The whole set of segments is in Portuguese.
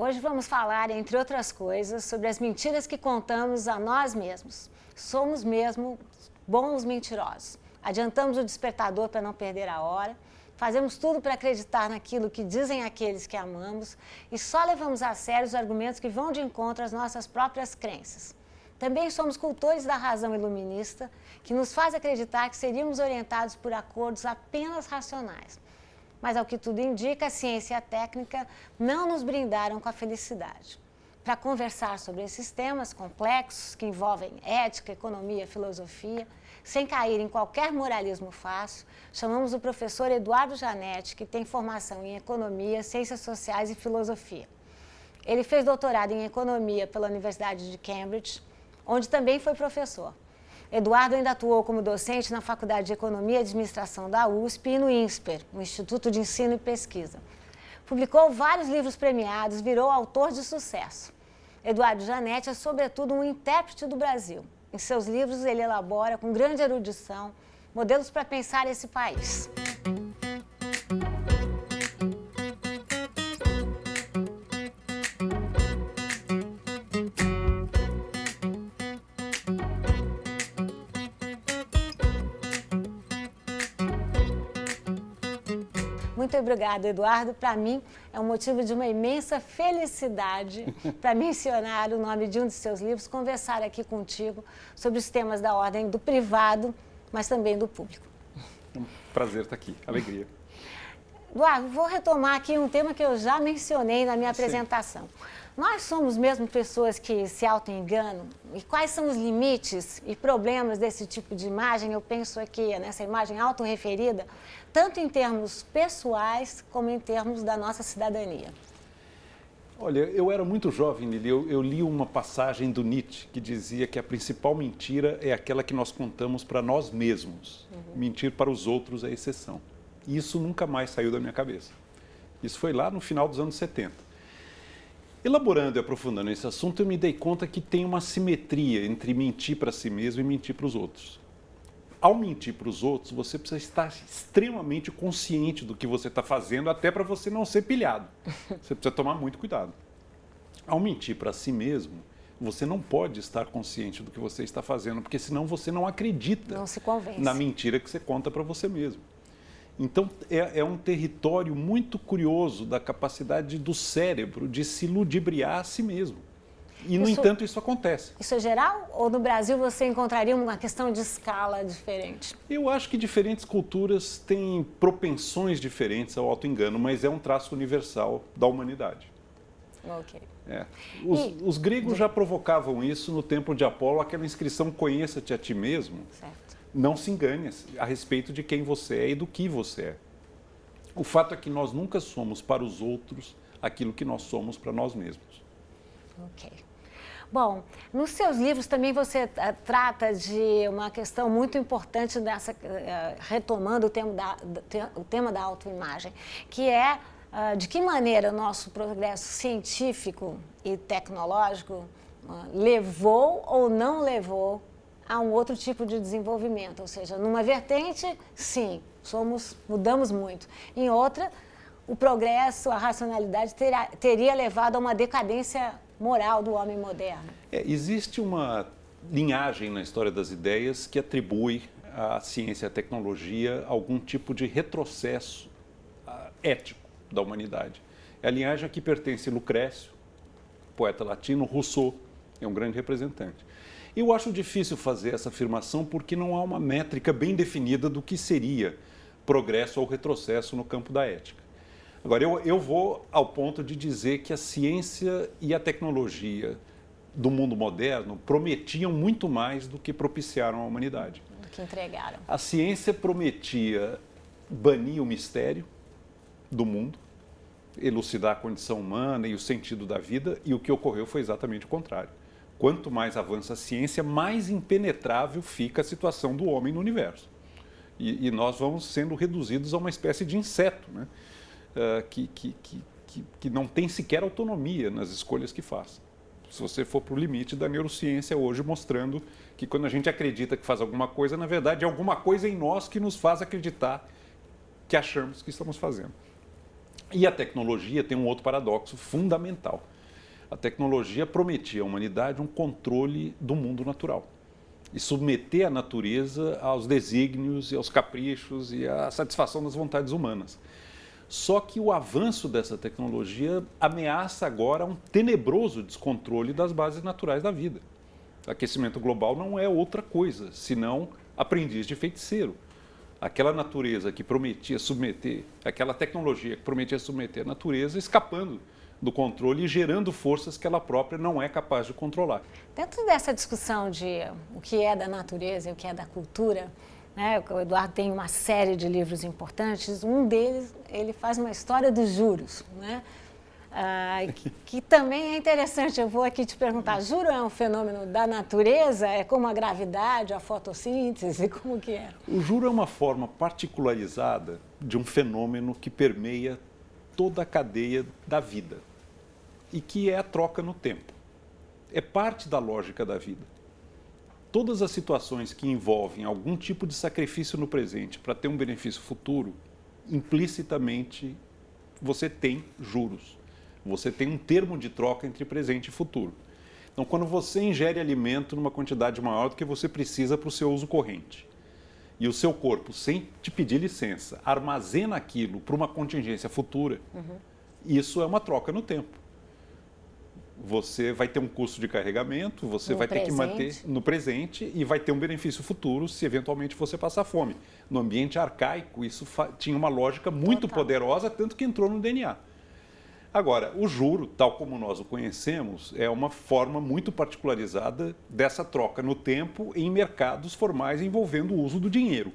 Hoje vamos falar, entre outras coisas, sobre as mentiras que contamos a nós mesmos. Somos mesmo bons mentirosos. Adiantamos o despertador para não perder a hora, fazemos tudo para acreditar naquilo que dizem aqueles que amamos e só levamos a sério os argumentos que vão de encontro às nossas próprias crenças. Também somos cultores da razão iluminista, que nos faz acreditar que seríamos orientados por acordos apenas racionais. Mas, ao que tudo indica, a ciência e a técnica não nos brindaram com a felicidade. Para conversar sobre esses temas complexos que envolvem ética, economia, filosofia, sem cair em qualquer moralismo fácil, chamamos o professor Eduardo Janetti, que tem formação em economia, ciências sociais e filosofia. Ele fez doutorado em economia pela Universidade de Cambridge, onde também foi professor. Eduardo ainda atuou como docente na Faculdade de Economia e Administração da USP e no INSPER, o Instituto de Ensino e Pesquisa. Publicou vários livros premiados, virou autor de sucesso. Eduardo Janetti é, sobretudo, um intérprete do Brasil. Em seus livros, ele elabora, com grande erudição, modelos para pensar esse país. Muito obrigada, Eduardo. Para mim, é um motivo de uma imensa felicidade para mencionar o nome de um de seus livros, conversar aqui contigo sobre os temas da ordem do privado, mas também do público. Um prazer estar aqui, alegria. Eduardo, vou retomar aqui um tema que eu já mencionei na minha apresentação. Nós somos mesmo pessoas que se auto-enganam? E quais são os limites e problemas desse tipo de imagem? Eu penso aqui nessa imagem autorreferida, tanto em termos pessoais como em termos da nossa cidadania. Olha, eu era muito jovem, Lili, eu li uma passagem do Nietzsche que dizia que a principal mentira é aquela que nós contamos para nós mesmos. Mentir para os outros é exceção. E isso nunca mais saiu da minha cabeça. Isso foi lá no final dos anos 70. Elaborando e aprofundando esse assunto, eu me dei conta que tem uma simetria entre mentir para si mesmo e mentir para os outros. Ao mentir para os outros, você precisa estar extremamente consciente do que você está fazendo, até para você não ser pilhado. Você precisa tomar muito cuidado. Ao mentir para si mesmo, você não pode estar consciente do que você está fazendo, porque senão você não acredita Não se convence. na mentira que você conta para você mesmo. Então, é um território muito curioso da capacidade do cérebro de se ludibriar a si mesmo. E, no entanto, isso acontece. Isso é geral? Ou no Brasil você encontraria uma questão de escala diferente? Eu acho que diferentes culturas têm propensões diferentes ao auto-engano, mas é um traço universal da humanidade. Ok. Os gregos já provocavam isso no templo de Apolo, aquela inscrição "Conheça-te a ti mesmo". Certo. Não se engane a respeito de quem você é e do que você é. O fato é que nós nunca somos para os outros aquilo que nós somos para nós mesmos. Ok. Bom, nos seus livros também você trata de uma questão muito importante, retomando o tema da autoimagem, que é de que maneira o nosso progresso científico e tecnológico levou ou não levou a um outro tipo de desenvolvimento, ou seja, numa vertente, sim, mudamos muito. Em outra, o progresso, a racionalidade teria levado a uma decadência moral do homem moderno. Existe uma linhagem na história das ideias que atribui à ciência e à tecnologia algum tipo de retrocesso ético da humanidade. É a linhagem a que pertence Lucrécio, poeta latino, Rousseau, é um grande representante. Eu acho difícil fazer essa afirmação porque não há uma métrica bem definida do que seria progresso ou retrocesso no campo da ética. Agora, eu vou ao ponto de dizer que a ciência e a tecnologia do mundo moderno prometiam muito mais do que propiciaram à humanidade. Do que entregaram. A ciência prometia banir o mistério do mundo, elucidar a condição humana e o sentido da vida, e o que ocorreu foi exatamente o contrário. Quanto mais avança a ciência, mais impenetrável fica a situação do homem no universo. E nós vamos sendo reduzidos a uma espécie de inseto, né? Que não tem sequer autonomia nas escolhas que faz. Se você for para o limite da neurociência hoje, mostrando que quando a gente acredita que faz alguma coisa, na verdade é alguma coisa em nós que nos faz acreditar que achamos que estamos fazendo. E a tecnologia tem um outro paradoxo fundamental. A tecnologia prometia à humanidade um controle do mundo natural e submeter a natureza aos desígnios e aos caprichos e à satisfação das vontades humanas. Só que o avanço dessa tecnologia ameaça agora um tenebroso descontrole das bases naturais da vida. Aquecimento global não é outra coisa, senão aprendiz de feiticeiro. Aquela natureza que prometia submeter, aquela tecnologia que prometia submeter a natureza, escapando do controle e gerando forças que ela própria não é capaz de controlar. Dentro dessa discussão de o que é da natureza e o que é da cultura, né, o Eduardo tem uma série de livros importantes, um deles ele faz uma história dos juros, né? Que também é interessante. Eu vou aqui te perguntar, juro é um fenômeno da natureza? É como a gravidade, a fotossíntese, como que é? O juro é uma forma particularizada de um fenômeno que permeia toda a cadeia da vida e que é a troca no tempo. É parte da lógica da vida. Todas as situações que envolvem algum tipo de sacrifício no presente para ter um benefício futuro, implicitamente você tem juros. Você tem um termo de troca entre presente e futuro. Então, quando você ingere alimento numa quantidade maior do que você precisa para o seu uso corrente, e o seu corpo, sem te pedir licença, armazena aquilo para uma contingência futura, isso é uma troca no tempo. Você vai ter um custo de carregamento, você vai ter que manter no presente e vai ter um benefício futuro se eventualmente você passar fome. No ambiente arcaico, isso tinha uma lógica muito poderosa, tanto que entrou no DNA. Agora, o juro, tal como nós o conhecemos, é uma forma muito particularizada dessa troca no tempo em mercados formais envolvendo o uso do dinheiro.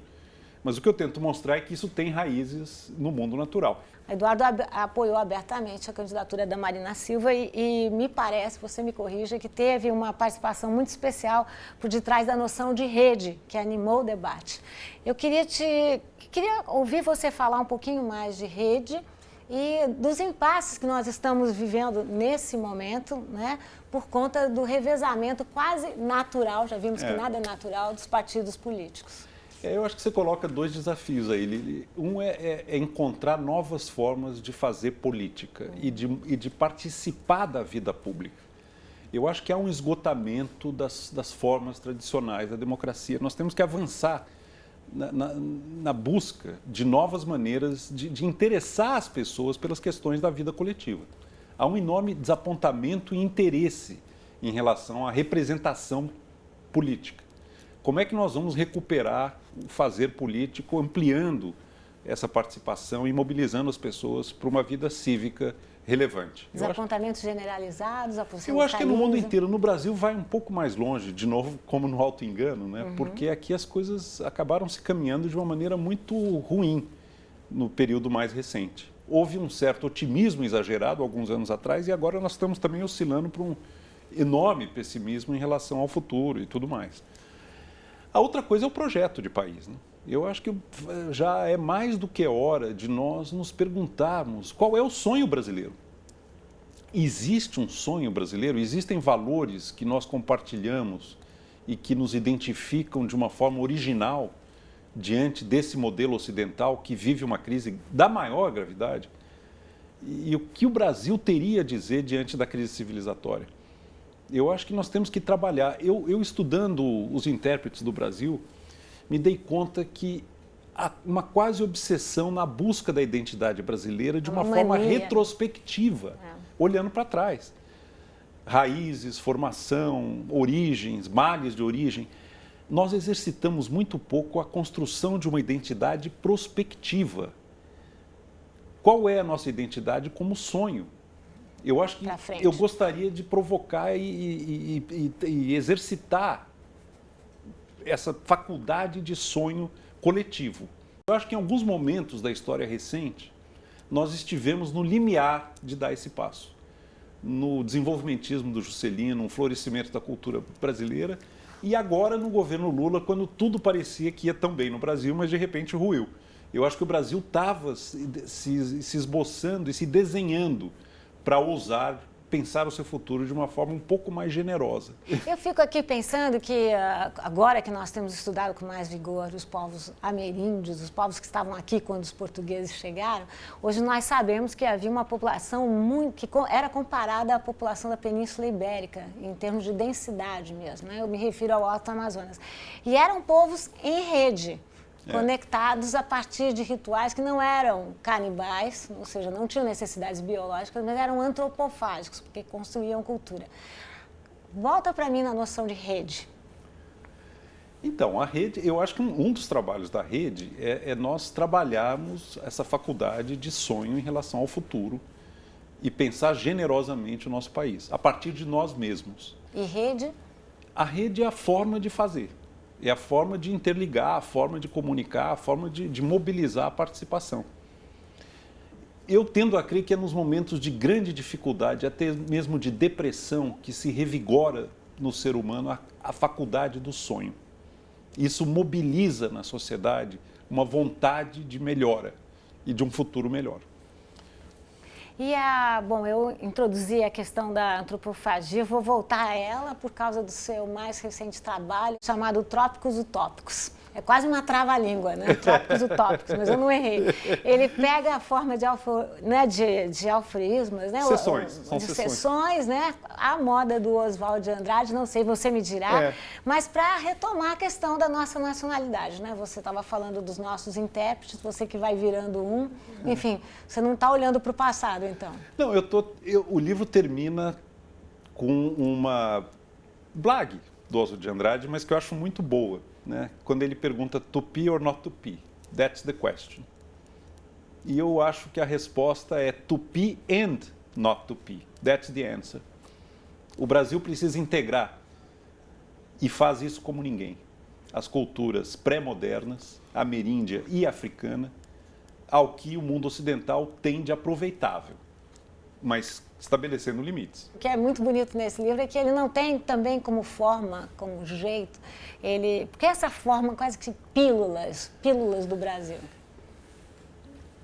Mas o que eu tento mostrar é que isso tem raízes no mundo natural. Eduardo apoiou abertamente a candidatura da Marina Silva e me parece, você me corrija, que teve uma participação muito especial por detrás da noção de rede, que animou o debate. Eu queria ouvir você falar um pouquinho mais de rede e dos impasses que nós estamos vivendo nesse momento, né, por conta do revezamento quase natural, já vimos que nada é natural, dos partidos políticos. Eu acho que você coloca dois desafios aí. Um é encontrar novas formas de fazer política e de participar da vida pública. Eu acho que há um esgotamento das formas tradicionais da democracia. Nós temos que avançar na busca de novas maneiras de interessar as pessoas pelas questões da vida coletiva. Há um enorme desapontamento e interesse em relação à representação política. Como é que nós vamos recuperar o fazer político ampliando essa participação e mobilizando as pessoas para uma vida cívica relevante? Desapontamentos generalizados, a posição Eu acho que no mundo inteiro. No Brasil vai um pouco mais longe, de novo, como no auto-engano, né? Porque aqui as coisas acabaram se caminhando de uma maneira muito ruim no período mais recente. Houve um certo otimismo exagerado alguns anos atrás e agora nós estamos também oscilando para um enorme pessimismo em relação ao futuro e tudo mais. A outra coisa é o projeto de país, né? Eu acho que já é mais do que hora de nós nos perguntarmos qual é o sonho brasileiro. Existe um sonho brasileiro? Existem valores que nós compartilhamos e que nos identificam de uma forma original diante desse modelo ocidental que vive uma crise da maior gravidade? E o que o Brasil teria a dizer diante da crise civilizatória? Eu acho que nós temos que trabalhar. Eu estudando os intérpretes do Brasil, me dei conta que há uma quase obsessão na busca da identidade brasileira de uma forma retrospectiva, olhando para trás. Raízes, formação, origens, males de origem. Nós exercitamos muito pouco a construção de uma identidade prospectiva. Qual é a nossa identidade como sonho? Eu acho que eu gostaria de provocar e exercitar essa faculdade de sonho coletivo. Eu acho que em alguns momentos da história recente, nós estivemos no limiar de dar esse passo. No desenvolvimentismo do Juscelino, no florescimento da cultura brasileira, e agora no governo Lula, quando tudo parecia que ia tão bem no Brasil, mas de repente ruiu. Eu acho que o Brasil estava se esboçando e se desenhando para ousar pensar o seu futuro de uma forma um pouco mais generosa. Eu fico aqui pensando que agora que nós temos estudado com mais vigor os povos ameríndios, os povos que estavam aqui quando os portugueses chegaram, hoje nós sabemos que havia uma população que era comparada à população da Península Ibérica, em termos de densidade mesmo, né? Eu me refiro ao Alto Amazonas. E eram povos em rede, conectados a partir de rituais que não eram canibais, ou seja, não tinham necessidades biológicas, mas eram antropofágicos, porque construíam cultura. Volta para mim na noção de rede. Então, a rede, eu acho que um dos trabalhos da rede é nós trabalharmos essa faculdade de sonho em relação ao futuro e pensar generosamente o nosso país, a partir de nós mesmos. E rede? A rede é a forma de fazer. É a forma de interligar, a forma de comunicar, a forma de mobilizar a participação. Eu tendo a crer que é nos momentos de grande dificuldade, até mesmo de depressão, que se revigora no ser humano a faculdade do sonho. Isso mobiliza na sociedade uma vontade de melhora e de um futuro melhor. Bom, eu introduzi a questão da antropofagia, vou voltar a ela por causa do seu mais recente trabalho, chamado Trópicos Utópicos. É quase uma trava-língua, né? Trópicos Utópicos, mas eu não errei. Ele pega a forma de aforismos, né? São sessões, né? A moda do Oswald de Andrade, não sei, você me dirá, mas para retomar a questão da nossa nacionalidade, né? Você estava falando dos nossos intérpretes, você que vai virando enfim, você não está olhando para o passado, então. Não, o livro termina com uma blague do Oswald de Andrade, mas que eu acho muito boa, né? Quando ele pergunta Tupi or not Tupi? That's the question. E eu acho que a resposta é Tupi and not Tupi. That's the answer. O Brasil precisa integrar, e faz isso como ninguém, as culturas pré-modernas, ameríndia e africana, ao que o mundo ocidental tem de aproveitável, mas estabelecendo limites. O que é muito bonito nesse livro é que ele não tem também como forma, como jeito, porque essa forma quase que pílulas do Brasil.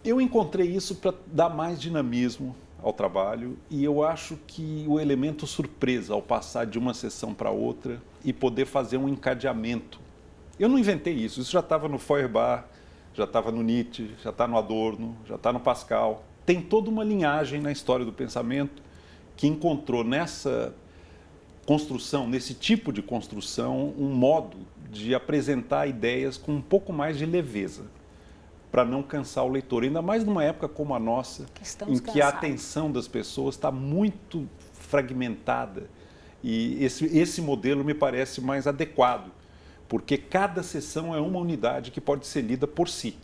Eu encontrei isso para dar mais dinamismo ao trabalho e eu acho que o elemento surpresa ao passar de uma sessão para outra e poder fazer um encadeamento. Eu não inventei isso já estava no Feuerbach, já estava no Nietzsche, já está no Adorno, já está no Pascal. Tem toda uma linhagem na história do pensamento que encontrou nessa construção, nesse tipo de construção, um modo de apresentar ideias com um pouco mais de leveza, para não cansar o leitor. Ainda mais numa época como a nossa, em que a atenção das pessoas está muito fragmentada. E esse modelo me parece mais adequado, porque cada sessão é uma unidade que pode ser lida por si.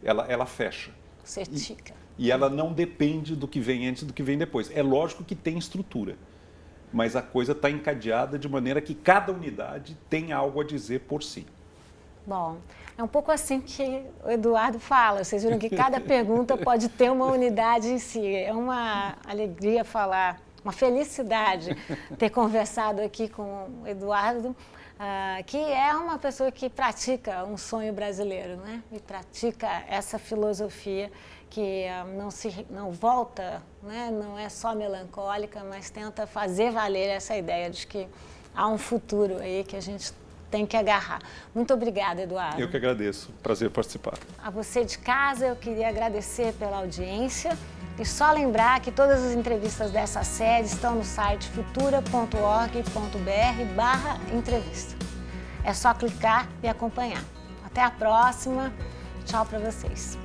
Ela fecha. Certica. E ela não depende do que vem antes e do que vem depois. É lógico que tem estrutura, mas a coisa está encadeada de maneira que cada unidade tem algo a dizer por si. Bom, é um pouco assim que o Eduardo fala. Vocês viram que cada pergunta pode ter uma unidade em si. É uma alegria falar, uma felicidade ter conversado aqui com o Eduardo, que é uma pessoa que pratica um sonho brasileiro, né? E pratica essa filosofia que não volta, né? Não é só melancólica, mas tenta fazer valer essa ideia de que há um futuro aí que a gente tem que agarrar. Muito obrigada, Eduardo. Eu que agradeço. Prazer participar. A você de casa, eu queria agradecer pela audiência e só lembrar que todas as entrevistas dessa série estão no site futura.org.br/entrevista. É só clicar e acompanhar. Até a próxima. Tchau para vocês.